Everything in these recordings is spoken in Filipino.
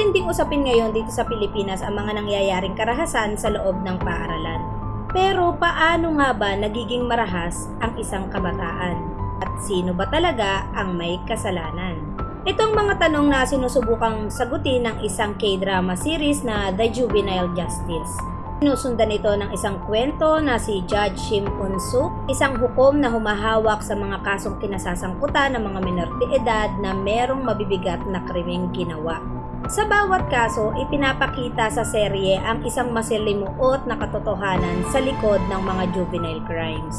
Matinding usapin ngayon dito sa Pilipinas ang mga nangyayaring karahasan sa loob ng paaralan. Pero paano nga ba nagiging marahas ang isang kabataan? At sino ba talaga ang may kasalanan? Itong mga tanong na sinusubukang sagutin ng isang K-drama series na The Juvenile Justice. Sinusundan ito ng isang kwento na si Judge Shim Un-suk, isang hukom na humahawak sa mga kasong kinasasangkutan ng mga menor de edad na merong mabibigat na krimeng ginawa. Sa bawat kaso, ipinapakita sa serye ang isang masilimuot na katotohanan sa likod ng mga juvenile crimes.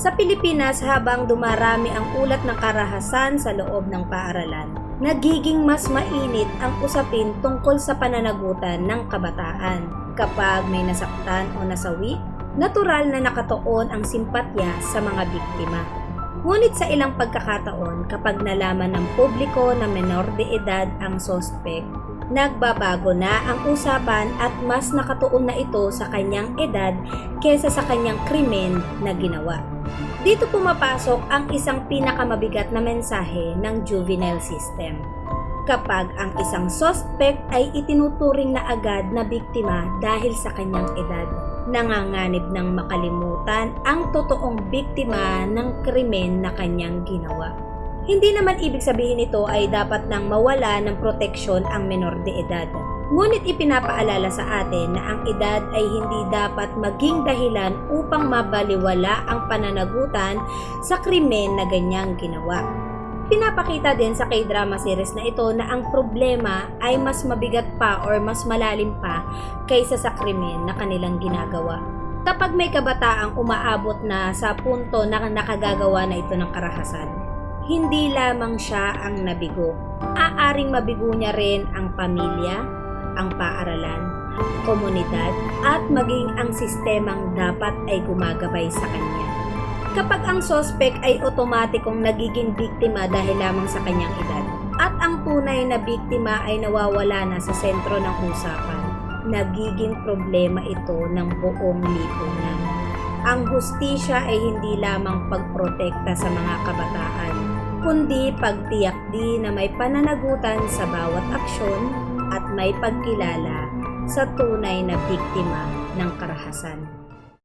Sa Pilipinas, habang dumarami ang ulat ng karahasan sa loob ng paaralan, nagiging mas mainit ang usapin tungkol sa pananagutan ng kabataan. Kapag may nasaktan o nasawi, natural na nakatuon ang simpatya sa mga biktima. Ngunit sa ilang pagkakataon, kapag nalaman ng publiko na menor de edad ang suspect, nagbabago na ang usapan at mas nakatuon na ito sa kanyang edad kesa sa kanyang krimen na ginawa. Dito pumapasok ang isang pinakamabigat na mensahe ng juvenile system. Kapag ang isang suspect ay itinuturing na agad na biktima dahil sa kanyang edad, nanganganib ng makalimutan ang totoong biktima ng krimen na kanyang ginawa. Hindi naman ibig sabihin ito ay dapat nang mawala ng proteksyon ang menor de edad. Ngunit ipinapaalala sa atin na ang edad ay hindi dapat maging dahilan upang mabaliwala ang pananagutan sa krimen na ganyang ginawa. Pinapakita din sa K-drama series na ito na ang problema ay mas mabigat pa or mas malalim pa kaysa sa krimen na kanilang ginagawa. Kapag may kabataang umaabot na sa punto na nakagagawa na ito ng karahasan, hindi lamang siya ang nabigo. Aaring mabigo niya rin ang pamilya, ang paaralan, komunidad, at maging ang sistemang dapat ay gumagabay sa kanya. Kapag ang suspect ay otomatikong nagiging biktima dahil lamang sa kanyang edad, at ang tunay na biktima ay nawawala na sa sentro ng usapan, nagiging problema ito ng buong lipunan. Ang hustisya ay hindi lamang pagprotekta sa mga kabataan, kundi pagtiyak din na may pananagutan sa bawat aksyon at may pagkilala sa tunay na biktima ng karahasan.